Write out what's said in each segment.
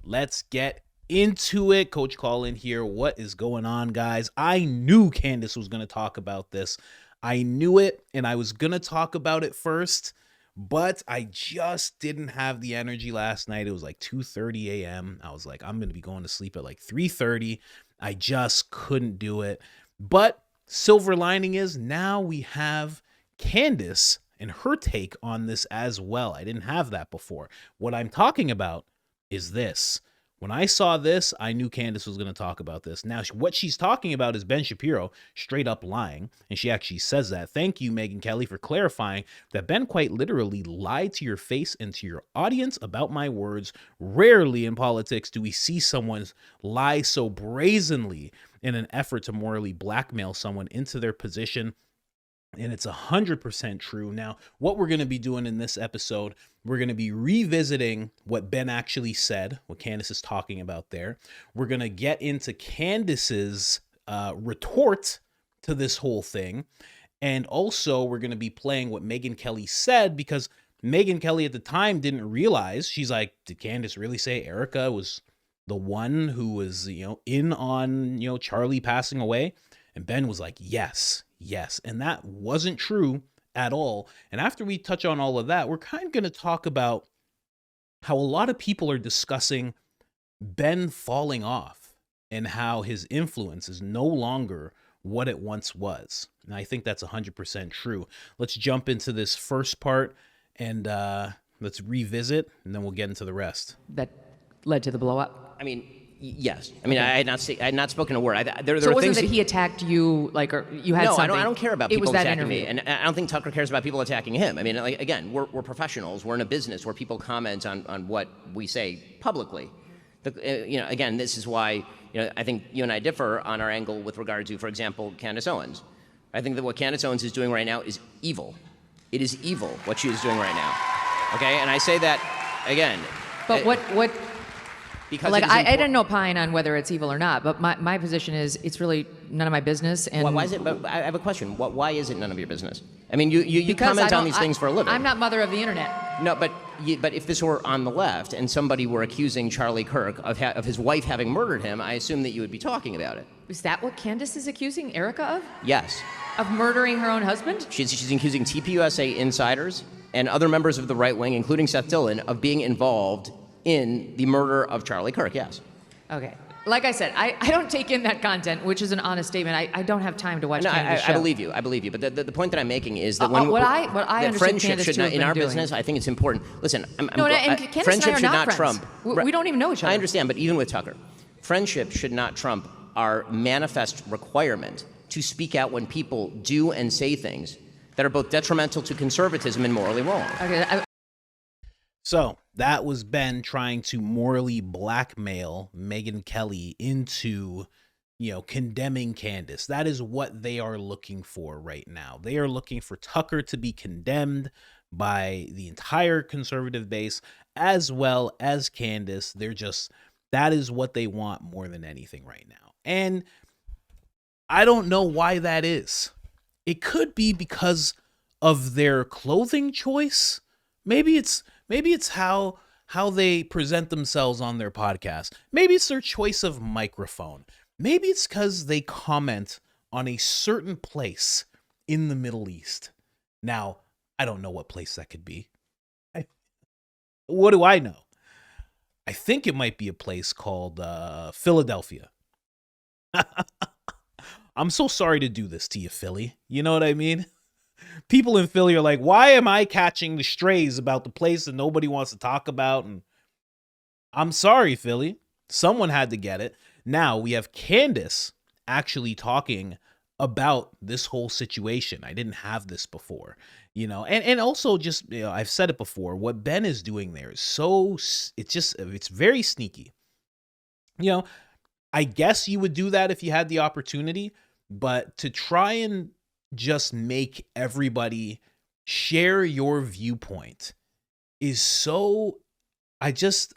let's get into it. Coach Colin here. What is going on, guys? I knew Candace was going to talk about this. I knew it, and I was going to talk about it first, but I just didn't have the energy last night. It was like 2:30 a.m. I was like, I'm going to be going to sleep at like 3:30. I just couldn't do it. But silver lining is now we have Candace and her take on this as well. I didn't have that before. What I'm talking about is this. When I saw this, I knew Candace was going to talk about this. Now, what she's talking about is Ben Shapiro straight up lying, and she actually says that. Thank you, Megyn Kelly, for clarifying that Ben quite literally lied to your face and to your audience about my words. Rarely in politics do we see someone lie so brazenly in an effort to morally blackmail someone into their position. And it's 100% true. Now, what we're going to be doing in this episode, we're going to be revisiting what Ben actually said, what Candace is talking about there. We're going to get into Candace's retort to this whole thing. And also, we're going to be playing what Megyn Kelly said, because Megyn Kelly at the time didn't realize. She's like, did Candace really say Erica was the one who was, in on, Charlie passing away? And Ben was like, yes. And that wasn't true at all. And after we touch on all of that, we're kind of going to talk about how a lot of people are discussing Ben falling off and how his influence is no longer what it once was. And I think that's 100% true. Let's jump into this first part and let's revisit, and then we'll get into the rest. That led to the blow up? I mean, yes. I mean, okay. I had not spoken a word. There so it wasn't that he attacked you, like, or you had something? No, I don't care about people attacking interview. me, and I don't think Tucker cares about people attacking him. I mean, like, again, we're professionals. We're in a business where people comment on what we say publicly. Again, this is why I think you and I differ on our angle with regard to, for example, Candace Owens. I think that what Candace Owens is doing right now is evil. It is evil what she is doing right now. Okay, and I say that again. But what? Because like I didn't opine on whether it's evil or not, but my position is it's really none of my business. And why is it? But I have a question. Why is it none of your business? I mean, you comment on these things for a living. I'm not mother of the internet. No, but if this were on the left and somebody were accusing Charlie Kirk of his wife having murdered him, I assume that you would be talking about it. Is that what Candace is accusing Erica of? Yes. Of murdering her own husband? She's accusing TPUSA insiders and other members of the right wing, including Seth Dillon, of being involved in the murder of Charlie Kirk, yes. Okay. Like I said, I don't take in that content, which is an honest statement. I don't have time to watch Candace's show. I believe you. But the point that I'm making is that what I understand friendship Candace should not, in our doing. business, I think it's important. Listen, Candace friendship and I are should not friends. trump. We don't even know each other. I understand, but even with Tucker, friendship should not trump our manifest requirement to speak out when people do and say things that are both detrimental to conservatism and morally wrong. Okay. So that was Ben trying to morally blackmail Megyn Kelly into, condemning Candace. That is what they are looking for right now. They are looking for Tucker to be condemned by the entire conservative base as well as Candace. That is what they want more than anything right now. And I don't know why that is. It could be because of their clothing choice. Maybe it's how they present themselves on their podcast. Maybe it's their choice of microphone. Maybe it's because they comment on a certain place in the Middle East. Now, I don't know what place that could be. What do I know? I think it might be a place called Philadelphia. I'm so sorry to do this to you, Philly. You know what I mean? People in Philly are like, why am I catching the strays about the place that nobody wants to talk about? And I'm sorry, Philly. Someone had to get it. Now we have Candace actually talking about this whole situation. I didn't have this before, and also just, I've said it before. What Ben is doing there is it's very sneaky. I guess you would do that if you had the opportunity, but to try and just make everybody share your viewpoint is so, there's just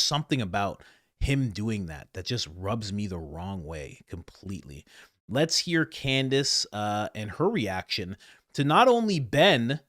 something about him doing that just rubs me the wrong way completely. Let's hear Candace and her reaction to not only Ben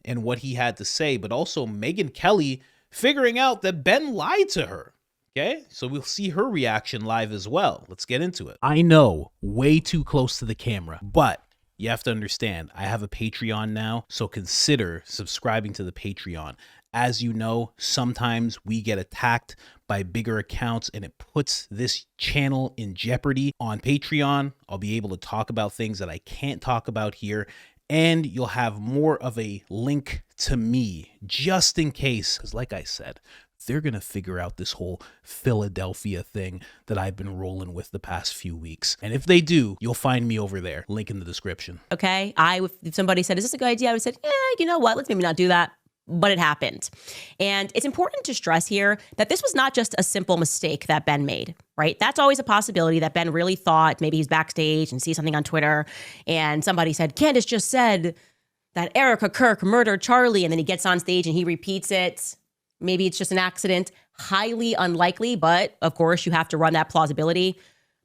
and what he had to say, but also Megyn Kelly figuring out that Ben lied to her. Okay, so we'll see her reaction live as well. Let's get into it. I know, way too close to the camera, but you have to understand, I have a Patreon now, so consider subscribing to the Patreon. As you know, sometimes we get attacked by bigger accounts and it puts this channel in jeopardy. On Patreon, I'll be able to talk about things that I can't talk about here, and you'll have more of a link to me just in case, because like I said, they're going to figure out this whole Philadelphia thing that I've been rolling with the past few weeks. And if they do, you'll find me over there. Link in the description. Okay. If somebody said, is this a good idea? I would have said, you know what? Let's maybe not do that. But it happened. And it's important to stress here that this was not just a simple mistake that Ben made, right? That's always a possibility that Ben really thought maybe he's backstage and sees something on Twitter and somebody said, Candace just said that Erica Kirk murdered Charlie. And then he gets on stage and he repeats it. Maybe it's just an accident. Highly unlikely, but of course you have to run that plausibility.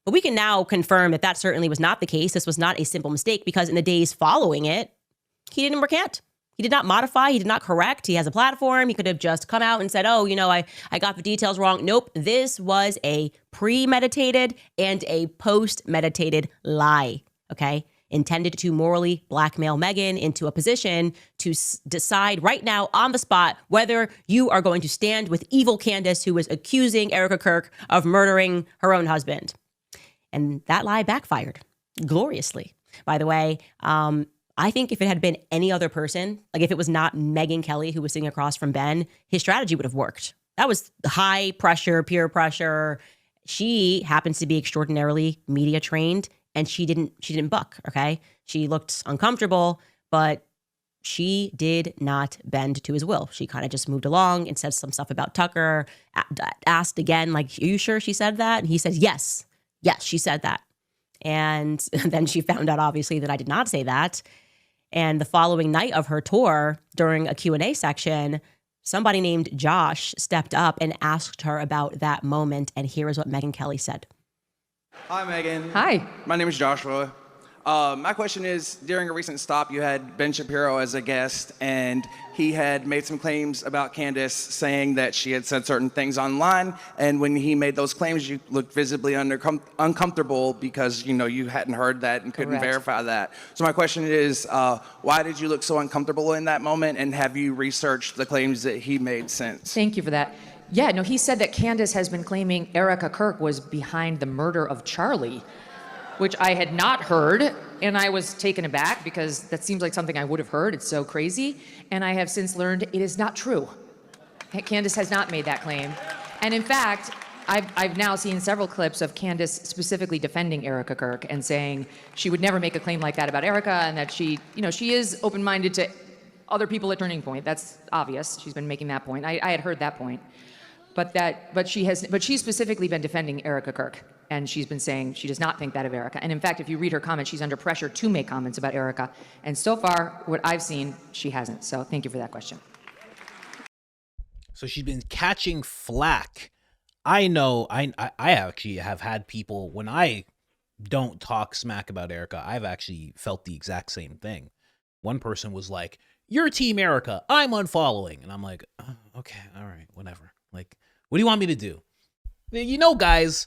But we can now confirm that that certainly was not the case. This was not a simple mistake because in the days following it, he didn't recant. He did not modify. He did not correct. He has a platform. He could have just come out and said, oh, you know, I got the details wrong. Nope. This was a premeditated and a post-meditated lie, okay? Intended to morally blackmail Megyn into a position to decide right now on the spot whether you are going to stand with evil Candace, who was accusing Erica Kirk of murdering her own husband. And that lie backfired gloriously. By the way, I think if it had been any other person, like if it was not Megyn Kelly who was sitting across from Ben, his strategy would have worked. That was high pressure, peer pressure. She happens to be extraordinarily media trained. And she didn't buck, okay? She looked uncomfortable, but she did not bend to his will. She kind of just moved along and said some stuff about Tucker, asked again, like, are you sure she said that? And he said, yes, she said that. And then she found out, obviously, that I did not say that. And the following night of her tour, during a Q&A section, somebody named Josh stepped up and asked her about that moment. And here is what Megyn Kelly said. Hi, Megyn. Hi. My name is Joshua. My question is, during a recent stop, you had Ben Shapiro as a guest, and he had made some claims about Candace, saying that she had said certain things online, and when he made those claims, you looked visibly uncomfortable because, you know, you hadn't heard that and couldn't Correct. verify that. So my question is, why did you look so uncomfortable in that moment, and have you researched the claims that he made since? Thank you for that. Yeah, no, he said that Candace has been claiming Erica Kirk was behind the murder of Charlie, which I had not heard, and I was taken aback because that seems like something I would have heard. It's so crazy. And I have since learned it is not true. Candace has not made that claim. And in fact, I've now seen several clips of Candace specifically defending Erica Kirk and saying she would never make a claim like that about Erica, and that she is open-minded to other people at Turning Point. That's obvious. She's been making that point. I had heard that point. But she's specifically been defending Erica Kirk, and she's been saying she does not think that of Erica. And in fact, if you read her comments, she's under pressure to make comments about Erica. And so far, what I've seen, she hasn't. So thank you for that question. So she's been catching flack. I know, I actually have had people, when I don't talk smack about Erica, I've actually felt the exact same thing. One person was like, "You're Team Erica, I'm unfollowing." And I'm like, oh, okay, all right, whatever. Like, what do you want me to do? You know, guys,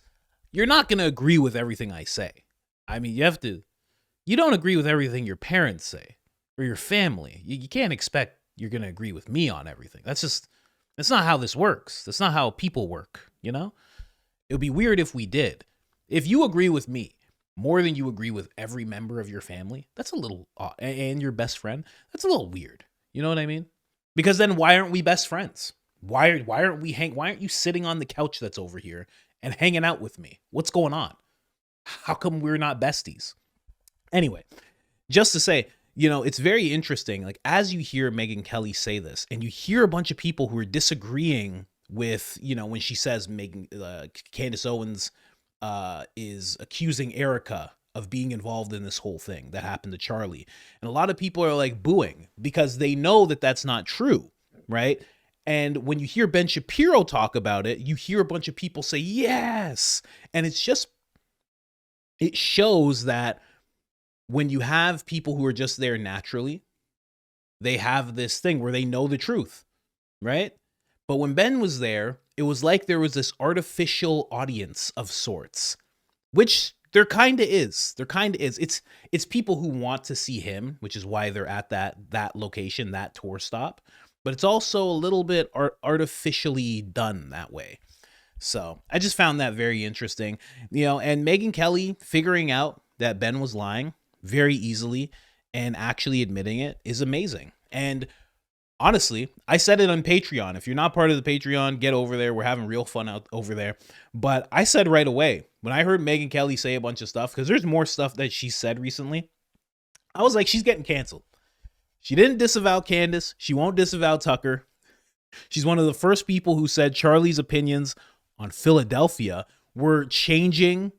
you're not going to agree with everything I say. I mean, you don't agree with everything your parents say or your family. You can't expect you're going to agree with me on everything. That's not how this works. That's not how people work, you know? It would be weird if we did. If you agree with me more than you agree with every member of your family, that's a little odd. And your best friend, that's a little weird. You know what I mean? Because then why aren't we best friends? Why aren't you sitting on the couch that's over here and hanging out with me? What's going on? How come we're not besties? Anyway, just to say, you know, it's very interesting. Like, as you hear Megyn Kelly say this, and you hear a bunch of people who are disagreeing with, you know, when she says Candace Owens is accusing Erica of being involved in this whole thing that happened to Charlie. And a lot of people are like booing because they know that that's not true, right? And when you hear Ben Shapiro talk about it, you hear a bunch of people say, yes. And it shows that when you have people who are just there naturally, they have this thing where they know the truth, right? But when Ben was there, it was like there was this artificial audience of sorts, which there kind of is. There kind of is. It's people who want to see him, which is why they're at that location, that tour stop. But it's also a little bit artificially done that way. So I just found that very interesting, and Megyn Kelly figuring out that Ben was lying very easily and actually admitting it is amazing. And honestly, I said it on Patreon. If you're not part of the Patreon, get over there. We're having real fun out over there. But I said right away, when I heard Megyn Kelly say a bunch of stuff, because there's more stuff that she said recently, I was like, she's getting canceled. She didn't disavow Candace. She won't disavow Tucker. She's one of the first people who said Charlie's opinions on Philadelphia were changing.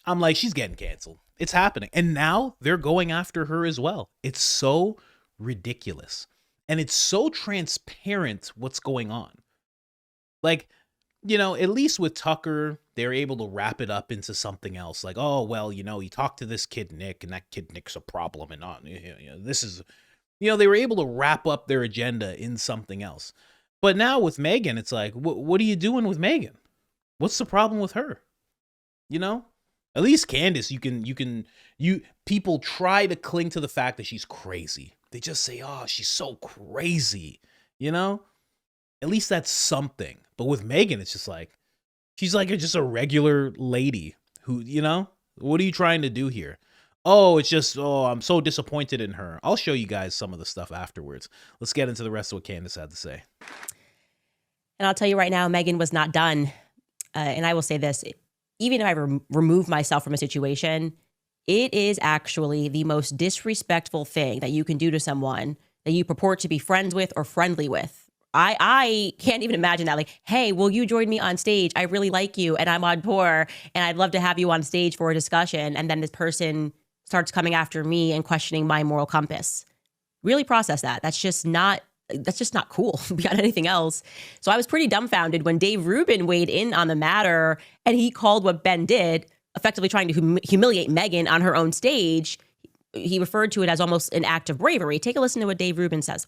I'm like, she's getting canceled. It's happening. And now they're going after her as well. It's so ridiculous. And it's so transparent what's going on. Like, at least with Tucker, they're able to wrap it up into something else. Like, oh, well, he talked to this kid, Nick, and that kid, Nick's a problem. And this is, they were able to wrap up their agenda in something else. But now with Megyn, it's like, what are you doing with Megyn? What's the problem with her? At least Candace, people try to cling to the fact that she's crazy. They just say, oh, she's so crazy, At least that's something. But with Megyn, it's just like, she's like just a regular lady who, what are you trying to do here? Oh, it's just, I'm so disappointed in her. I'll show you guys some of the stuff afterwards. Let's get into the rest of what Candace had to say. And I'll tell you right now, Megyn was not done. And I will say this, even if I remove myself from a situation, it is actually the most disrespectful thing that you can do to someone that you purport to be friends with or friendly with. I can't even imagine that. Like, hey, will you join me on stage? I really like you and I'm on tour and I'd love to have you on stage for a discussion. And then this person starts coming after me and questioning my moral compass. Really process that. That's just not cool beyond anything else. So I was pretty dumbfounded when Dave Rubin weighed in on the matter and he called what Ben did, effectively trying to humiliate Megyn on her own stage. He referred to it as almost an act of bravery. Take a listen to what Dave Rubin says.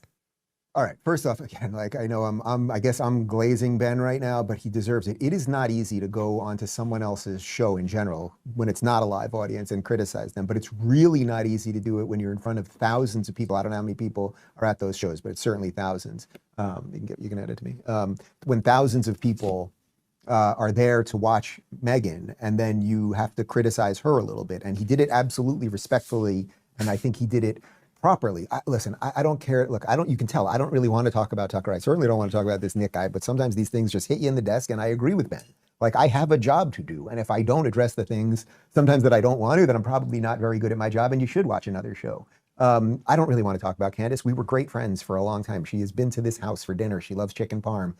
All right. First off, again, like I know I guess I'm glazing Ben right now, but he deserves it. It is not easy to go onto someone else's show in general when it's not a live audience and criticize them. But it's really not easy to do it when you're in front of thousands of people. I don't know how many people are at those shows, but it's certainly thousands. You can add it to me. When thousands of people are there to watch Megyn, and then you have to criticize her a little bit, and he did it absolutely respectfully, and I think he did it properly. Listen, I don't care. Look, you can tell, I don't really want to talk about Tucker. I certainly don't want to talk about this Nick guy, but sometimes these things just hit you in the desk, and I agree with Ben. Like, I have a job to do, and if I don't address the things sometimes that I don't want to, then I'm probably not very good at my job, and you should watch another show. I don't really want to talk about Candace. We were great friends for a long time. She has been to this house for dinner. She loves chicken parm.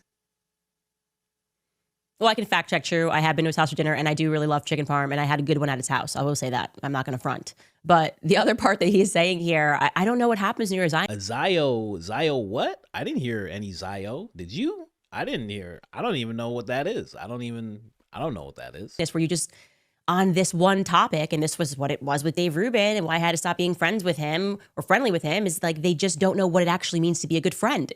Well, I can fact check true. I have been to his house for dinner and I do really love chicken parm and I had a good one at his house. I will say that. I'm not going to front. But the other part that he's saying here, I don't know what happens near his eye. Zio what? I didn't hear any Zio. Did you? I didn't hear. I don't even know what that is. I don't know what that is. Where you just on this one topic, and this was what it was with Dave Rubin and why I had to stop being friends with him or friendly with him, is like they just don't know what it actually means to be a good friend.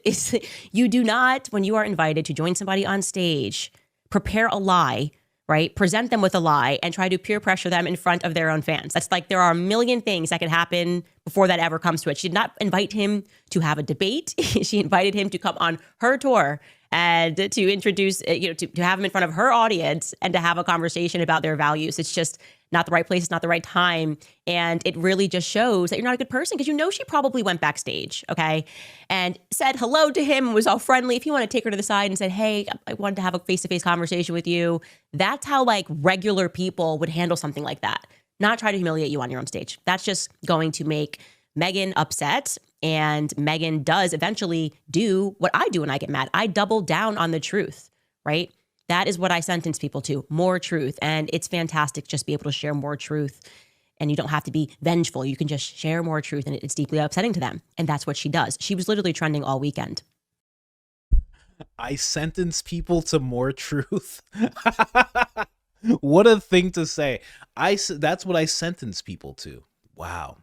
You do not, when you are invited to join somebody on stage, prepare a lie, right? Present them with a lie and try to peer pressure them in front of their own fans. That's like, there are a million things that could happen before that ever comes to it. She did not invite him to have a debate. She invited him to come on her tour and to introduce, to have him in front of her audience and to have a conversation about their values. It's just not the right place, it's not the right time. And it really just shows that you're not a good person because she probably went backstage, okay, and said hello to him and was all friendly. If you want to take her to the side and said, hey, I wanted to have a face-to-face conversation with you, that's how like regular people would handle something like that. Not try to humiliate you on your own stage. That's just going to make Megyn upset. And Megyn does eventually do what I do when I get mad. I double down on the truth, right? That is what I sentence people to, more truth. And it's fantastic just be able to share more truth. And you don't have to be vengeful. You can just share more truth and it's deeply upsetting to them. And that's what she does. She was literally trending all weekend. I sentence people to more truth. What a thing to say. That's what I sentence people to. Wow.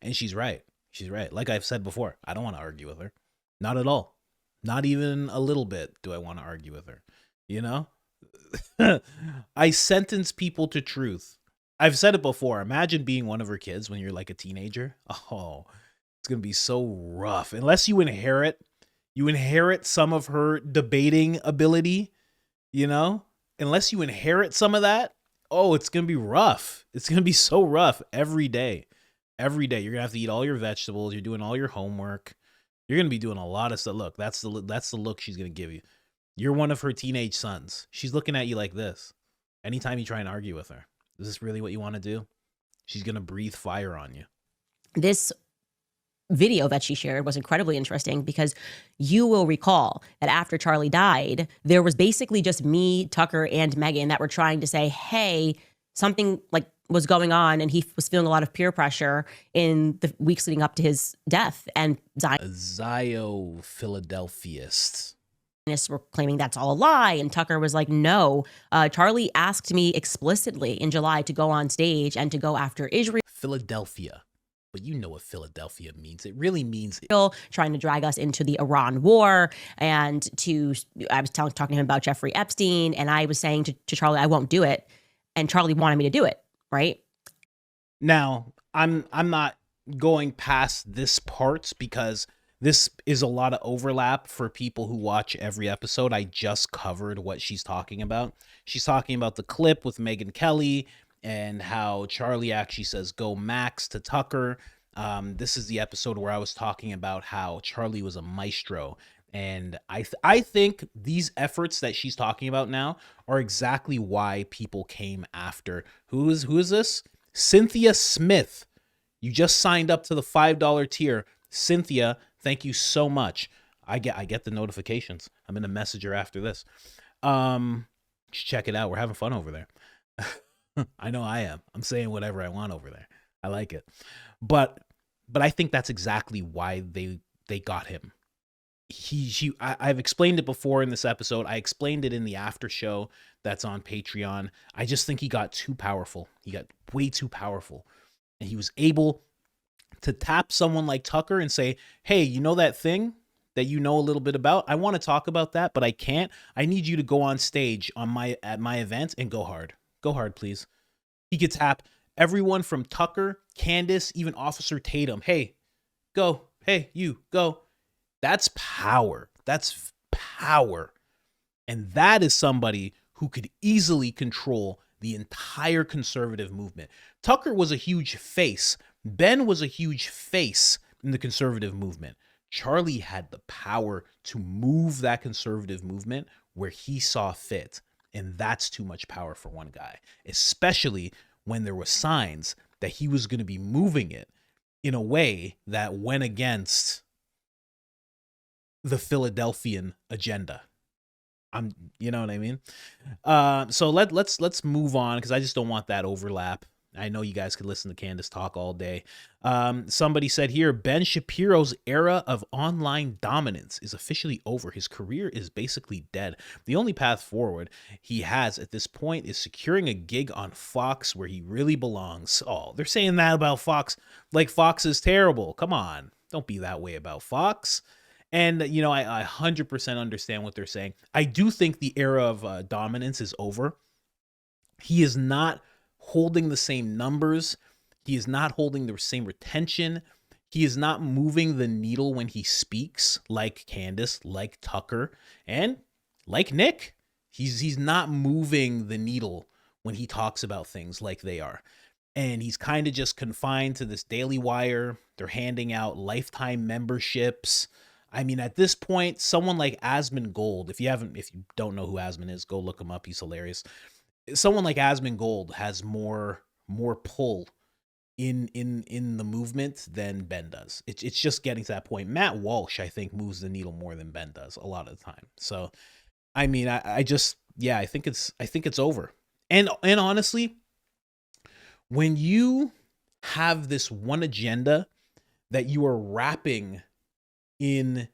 And she's right. She's right. Like I've said before, I don't want to argue with her. Not at all. Not even a little bit do I want to argue with her. You know? I sentence people to truth. I've said it before. Imagine being one of her kids when you're like a teenager. Oh, it's going to be so rough. Unless you inherit some of her debating ability, you know? Unless you inherit some of that, oh, it's going to be rough. It's going to be so rough every day. Every day you're going to have to eat all your vegetables, you're doing all your homework. You're going to be doing a lot of stuff. Look, that's the look she's going to give you. You're one of her teenage sons. She's looking at you like this. Anytime you try and argue with her, is this really what you want to do? She's going to breathe fire on you. This video that she shared was incredibly interesting because you will recall that after Charlie died, there was basically just me, Tucker, and Megyn that were trying to say, hey, something like was going on, and he was feeling a lot of peer pressure in the weeks leading up to his death. And Zio Philadelphiast were claiming that's all a lie, and Tucker was like, no. Charlie asked me explicitly in July to go on stage and to go after Israel. Philadelphia. But you know what Philadelphia means. It really means trying to drag us into the Iran war. And I was talking to him about Jeffrey Epstein, and I was saying to Charlie, I won't do it. And Charlie wanted me to do it, right? Now, I'm not going past this part because this is a lot of overlap for people who watch every episode. I just covered what she's talking about. She's talking about the clip with Megyn Kelly and how Charlie actually says, go Max to Tucker. This is the episode where I was talking about how Charlie was a maestro. And I think these efforts that she's talking about now are exactly why people came after. Who is this? Cynthia Smith. You just signed up to the $5 tier. Cynthia, thank you so much. I get the notifications. I'm gonna message her after this. Check it out. We're having fun over there. I know I am. I'm saying whatever I want over there. I like it. But I think that's exactly why they got him. I've explained it before in this episode. I explained it in the after show that's on Patreon. I just think he got too powerful. He got way too powerful. And he was able to tap someone like Tucker and say, hey, you know that thing that you know a little bit about? I want to talk about that, but I can't. I need you to go on stage at my event and go hard. Go hard, please. He could tap everyone from Tucker, Candace, even Officer Tatum. Hey, go. Hey, you, go. That's power. That's power. And that is somebody who could easily control the entire conservative movement. Tucker was a huge face. Ben was a huge face in the conservative movement. Charlie had the power to move that conservative movement where he saw fit. And that's too much power for one guy, especially when there were signs that he was going to be moving it in a way that went against the Philadelphian agenda. You know what I mean? So let's move on because I just don't want that overlap. I know you guys could listen to Candace talk all day. Somebody said here, Ben Shapiro's era of online dominance is officially over. His career is basically dead. The only path forward he has at this point is securing a gig on Fox where he really belongs. Oh, they're saying that about Fox. Like Fox is terrible. Come on. Don't be that way about Fox. And, you know, I 100% understand what they're saying. I do think the era of dominance is over. He is not holding the same numbers. He is not holding the same retention. He is not moving the needle when he speaks like Candace, like Tucker, and like Nick. He's not moving the needle when he talks about things like they are. And he's kind of just confined to this Daily Wire. They're handing out lifetime memberships. I mean, at this point, someone like Asmund Gold, if you don't know who Asmund is, go look him up. He's hilarious. Someone like Asmund Gold has more pull in the movement than Ben does. It's just getting to that point. Matt Walsh, I think, moves the needle more than Ben does a lot of the time. So, I mean, I think it's over. And honestly, when you have this one agenda that you are wrapping in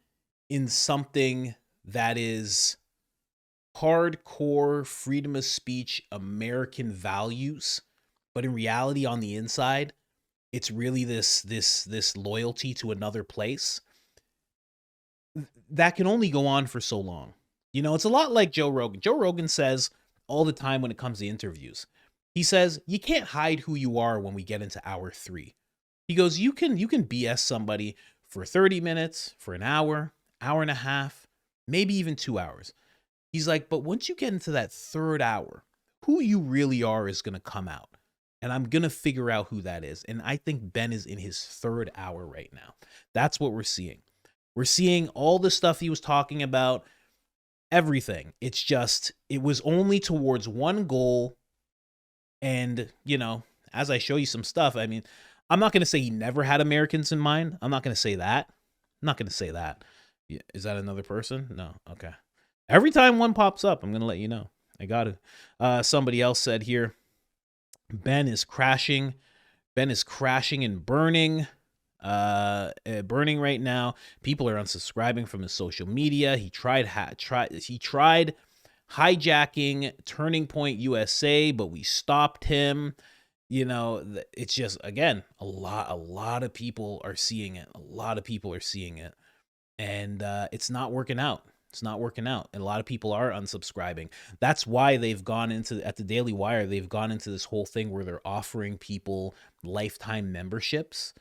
something that is hardcore freedom of speech, American values, but in reality on the inside, it's really this loyalty to another place that can only go on for so long. It's a lot like Joe Rogan. Joe Rogan says all the time when it comes to interviews, he says, you can't hide who you are when we get into hour 3. He goes, you can BS somebody for 30 minutes, for an hour, hour and a half, maybe even 2 hours. He's like, but once you get into that 3rd hour, who you really are is going to come out. And I'm going to figure out who that is. And I think Ben is in his 3rd hour right now. That's what we're seeing. We're seeing all the stuff he was talking about, everything. It's just, it was only towards one goal. And, as I show you some stuff, I mean, I'm not going to say he never had Americans in mind. I'm not going to say that. I'm not going to say that. Is that another person? No. Okay. Every time one pops up, I'm going to let you know. I got to. Somebody else said here, Ben is crashing and burning. Burning right now. People are unsubscribing from his social media. He tried hijacking Turning Point USA, but we stopped him. It's just, again, a lot of people are seeing it. And it's not working out. It's not working out. And a lot of people are unsubscribing. That's why they've gone into, at the Daily Wire, they've gone into this whole thing where they're offering people lifetime memberships.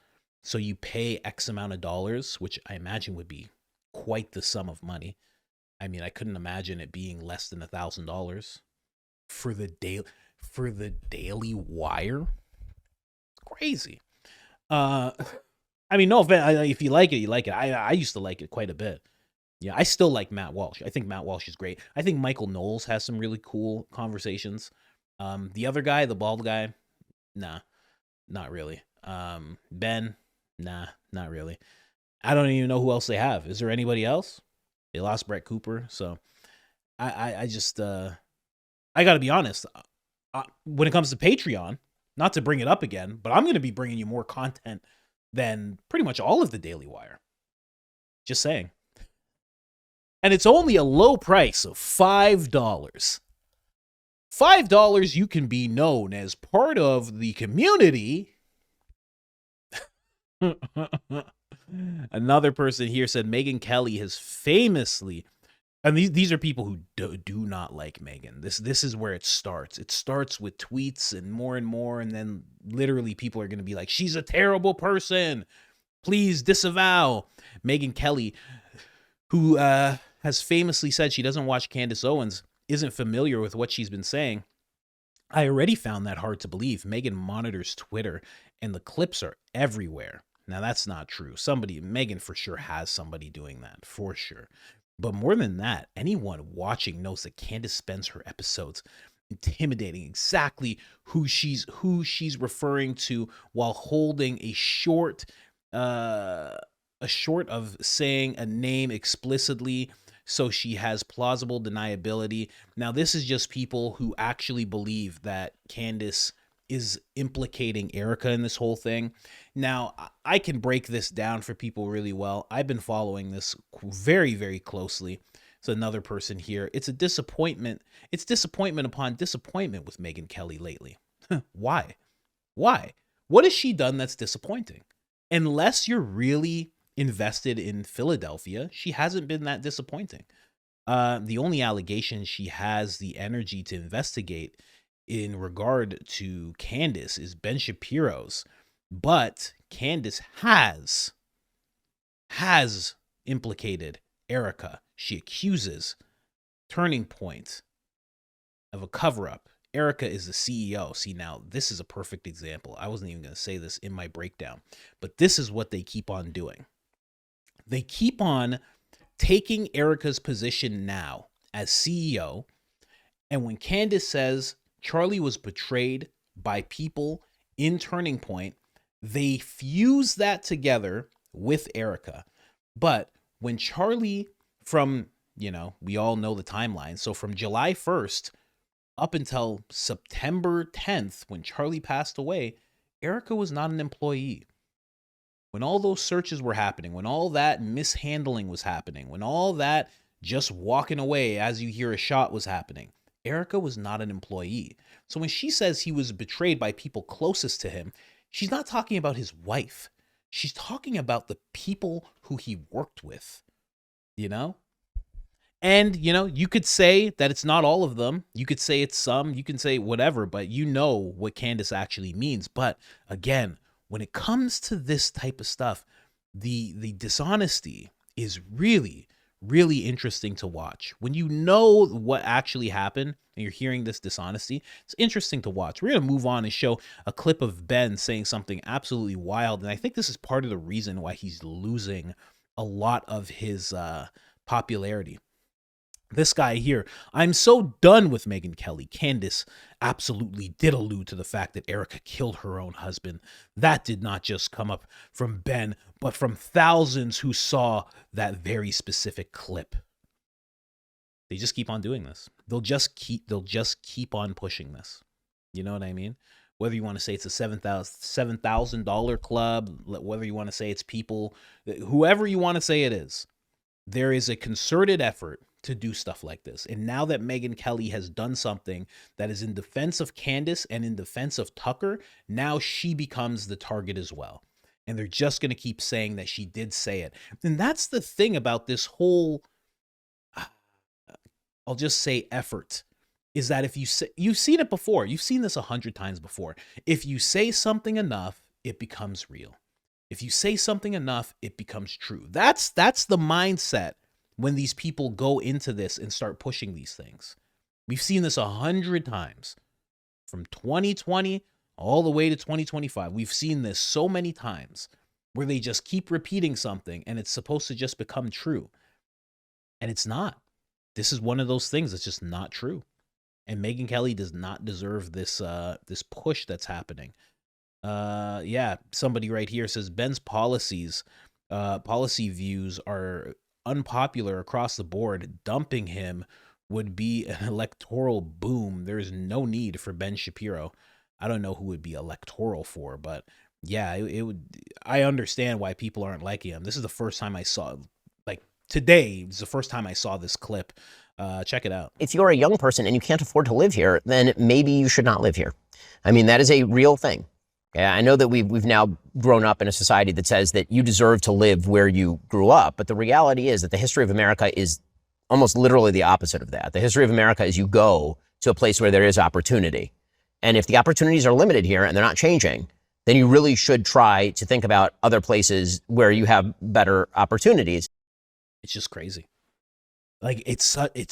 So you pay X amount of dollars, which I imagine would be quite the sum of money. I mean, I couldn't imagine it being less than $1,000 for the Daily Wire. It's crazy. I mean, no offense. If you like it, you like it. I used to like it quite a bit. Yeah, I still like Matt Walsh. I think Matt Walsh is great. I think Michael Knowles has some really cool conversations. The other guy, the bald guy, nah, not really. Ben, nah, not really. I don't even know who else they have. Is there anybody else? They lost Brett Cooper, so I just I got to be honest. When it comes to Patreon, not to bring it up again, but I'm going to be bringing you more content than pretty much all of the Daily Wire. Just saying. And it's only a low price of $5. $5, you can be known as part of the community. Another person here said Megyn Kelly has famously, and these are people who do not like Megyn. This is where it starts. It starts with tweets and more, and then literally people are going to be like, she's a terrible person. Please disavow. Megyn Kelly, who has famously said she doesn't watch Candace Owens, isn't familiar with what she's been saying. I already found that hard to believe. Megyn monitors Twitter, and the clips are everywhere. Now, that's not true. Megyn for sure has somebody doing that, for sure. But more than that, anyone watching knows that Candace spends her episodes intimidating exactly who she's referring to while holding a short of saying a name explicitly, so she has plausible deniability. Now, this is just people who actually believe that Candace is implicating Erica in this whole thing. Now, I can break this down for people really well. I've been following this very, very closely. It's another person here. It's a disappointment. It's disappointment upon disappointment with Megyn Kelly lately. Why? What has she done that's disappointing? Unless you're really invested in Philadelphia, she hasn't been that disappointing. The only allegation she has the energy to investigate in regard to Candace is Ben Shapiro's, but Candace has implicated Erica. She accuses Turning Point of a cover-up. Erica is the CEO. See, now this is a perfect example. I wasn't even going to say this in my breakdown, but this is what they keep on doing. They keep on taking Erica's position now as CEO, and when Candace says Charlie was betrayed by people in Turning Point, they fuse that together with Erica. But when Charlie, from, we all know the timeline. So from July 1st up until September 10th, when Charlie passed away, Erica was not an employee. When all those searches were happening, when all that mishandling was happening, when all that just walking away as you hear a shot was happening, Erica was not an employee. So when she says he was betrayed by people closest to him, she's not talking about his wife. She's talking about the people who he worked with, you know? And, you know, you could say that it's not all of them. You could say it's some, you can say whatever, but you know what Candace actually means. But again, when it comes to this type of stuff, the dishonesty is really, really interesting to watch. When you know what actually happened and you're hearing this dishonesty, it's interesting to watch. We're going to move on and show a clip of Ben saying something absolutely wild. And I think this is part of the reason why he's losing a lot of his popularity. This guy here, I'm so done with Megyn Kelly. Candace absolutely did allude to the fact that Erica killed her own husband. That did not just come up from Ben, but from thousands who saw that very specific clip. They just keep on doing this. They'll just keep on pushing this. You know what I mean? Whether you want to say it's a $7,000 club, whether you want to say it's people, whoever you want to say it is, there is a concerted effort to do stuff like this. And now that Megyn Kelly has done something that is in defense of Candace and in defense of Tucker, now she becomes the target as well. And they're just going to keep saying that she did say it. And that's the thing about this whole, I'll just say effort, is that if you say, you've seen it before, you've seen this 100 times before. If you say something enough, it becomes real. If you say something enough, it becomes true. That's the mindset when these people go into this and start pushing these things. We've seen this 100 times from 2020 all the way to 2025. We've seen this so many times where they just keep repeating something and it's supposed to just become true. And it's not. This is one of those things that's just not true. And Megyn Kelly does not deserve this this push that's happening. Yeah, somebody right here says Ben's policy views are unpopular across the board. Dumping him would be an electoral boom. There is no need for Ben Shapiro. I don't know who would be electoral for, but yeah, it would. I understand why people aren't liking him. This is the first time I saw, like today, it's the first time I saw this clip. Check it out. If you're a young person and you can't afford to live here, then maybe you should not live here. I mean, that is a real thing. Yeah, I know that we've now grown up in a society that says that you deserve to live where you grew up, but the reality is that the history of America is almost literally the opposite of that. The history of America is you go to a place where there is opportunity. And if the opportunities are limited here and they're not changing, then you really should try to think about other places where you have better opportunities. It's just crazy. Like it's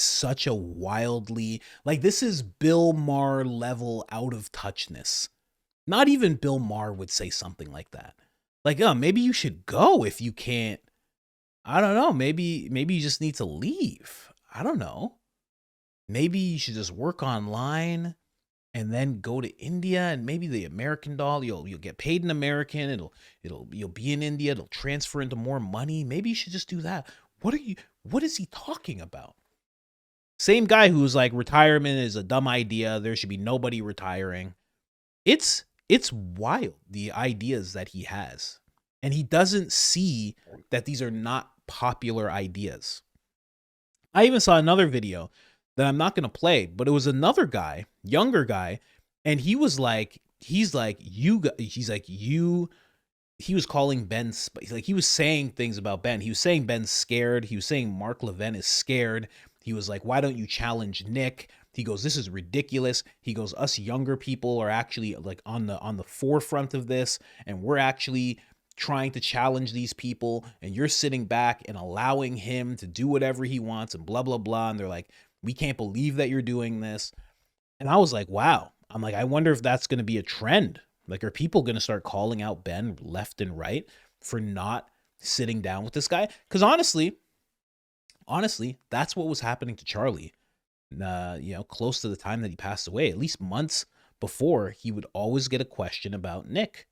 such a wildly, like this is Bill Maher level out of touchness. Not even Bill Maher would say something like that. Like, oh, maybe you should go if you can't. I don't know. Maybe you just need to leave. I don't know. Maybe you should just work online and then go to India, and maybe the American doll, you'll get paid in American. You'll be in India. It'll transfer into more money. Maybe you should just do that. What is he talking about? Same guy who's like, retirement is a dumb idea. There should be nobody retiring. It's wild, the ideas that he has. And he doesn't see that these are not popular ideas. I even saw another video that I'm not going to play, but it was another guy, younger guy, and he was calling Ben, like he was saying things about Ben. He was saying Ben's scared. He was saying Mark Levin is scared. He was like, why don't you challenge Nick? He goes, this is ridiculous. He goes, us younger people are actually like on the forefront of this, and we're actually trying to challenge these people, and you're sitting back and allowing him to do whatever he wants and blah, blah, blah. And they're like, we can't believe that you're doing this. And I was like, wow. I'm like, I wonder if that's going to be a trend. Like, are people going to start calling out Ben left and right for not sitting down with this guy? Because honestly, that's what was happening to Charlie. Close to the time that he passed away, at least months before, he would always get a question about Nick.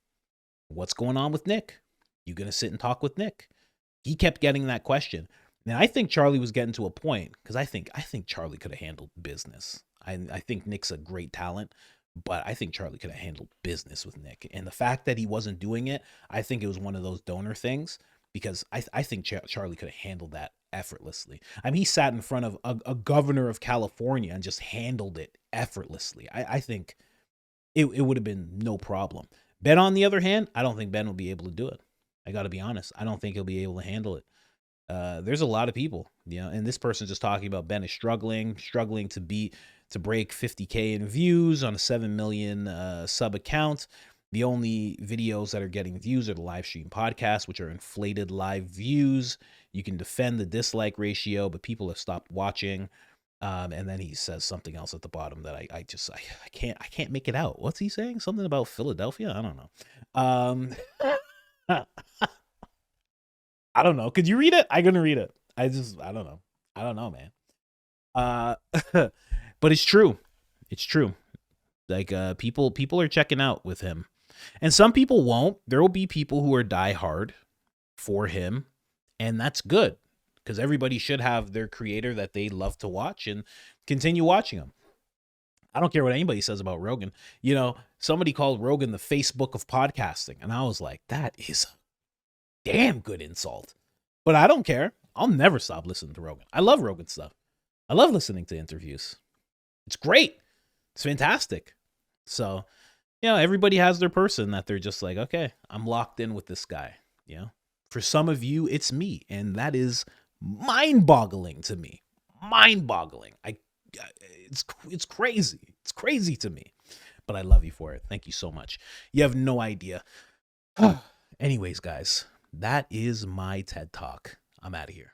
What's going on with Nick? You going to sit and talk with Nick? He kept getting that question. And I think Charlie was getting to a point, because I think Charlie could have handled business. I think Nick's a great talent, but I think Charlie could have handled business with Nick. And the fact that he wasn't doing it, I think it was one of those donor things, because I think Charlie could have handled that effortlessly. I mean, he sat in front of a governor of California and just handled it effortlessly. I think it would have been no problem. Ben, on the other hand, I don't think Ben will be able to do it. I got to be honest. I don't think he'll be able to handle it. There's a lot of people, and this person's just talking about Ben is struggling to break 50K in views on a 7 million sub account. The only videos that are getting views are the live stream podcasts, which are inflated live views. You can defend the dislike ratio, but people have stopped watching. And then he says something else at the bottom that I can't make it out. What's he saying? Something about Philadelphia? I don't know. I don't know. Could you read it? I'm gonna read it. I don't know. I don't know, man. But it's true. It's true. Like people are checking out with him. And some people won't. There will be people who are die hard for him, and that's good. Because everybody should have their creator that they love to watch and continue watching them. I don't care what anybody says about Rogan. Somebody called Rogan the Facebook of podcasting. And I was like, that is a damn good insult. But I don't care. I'll never stop listening to Rogan. I love Rogan stuff. I love listening to interviews. It's great. It's fantastic. So, everybody has their person that they're just like, okay, I'm locked in with this guy. For some of you, it's me. And that is mind-boggling to me. Mind-boggling. It's crazy. It's crazy to me. But I love you for it. Thank you so much. You have no idea. Anyways, guys, that is my TED Talk. I'm out of here.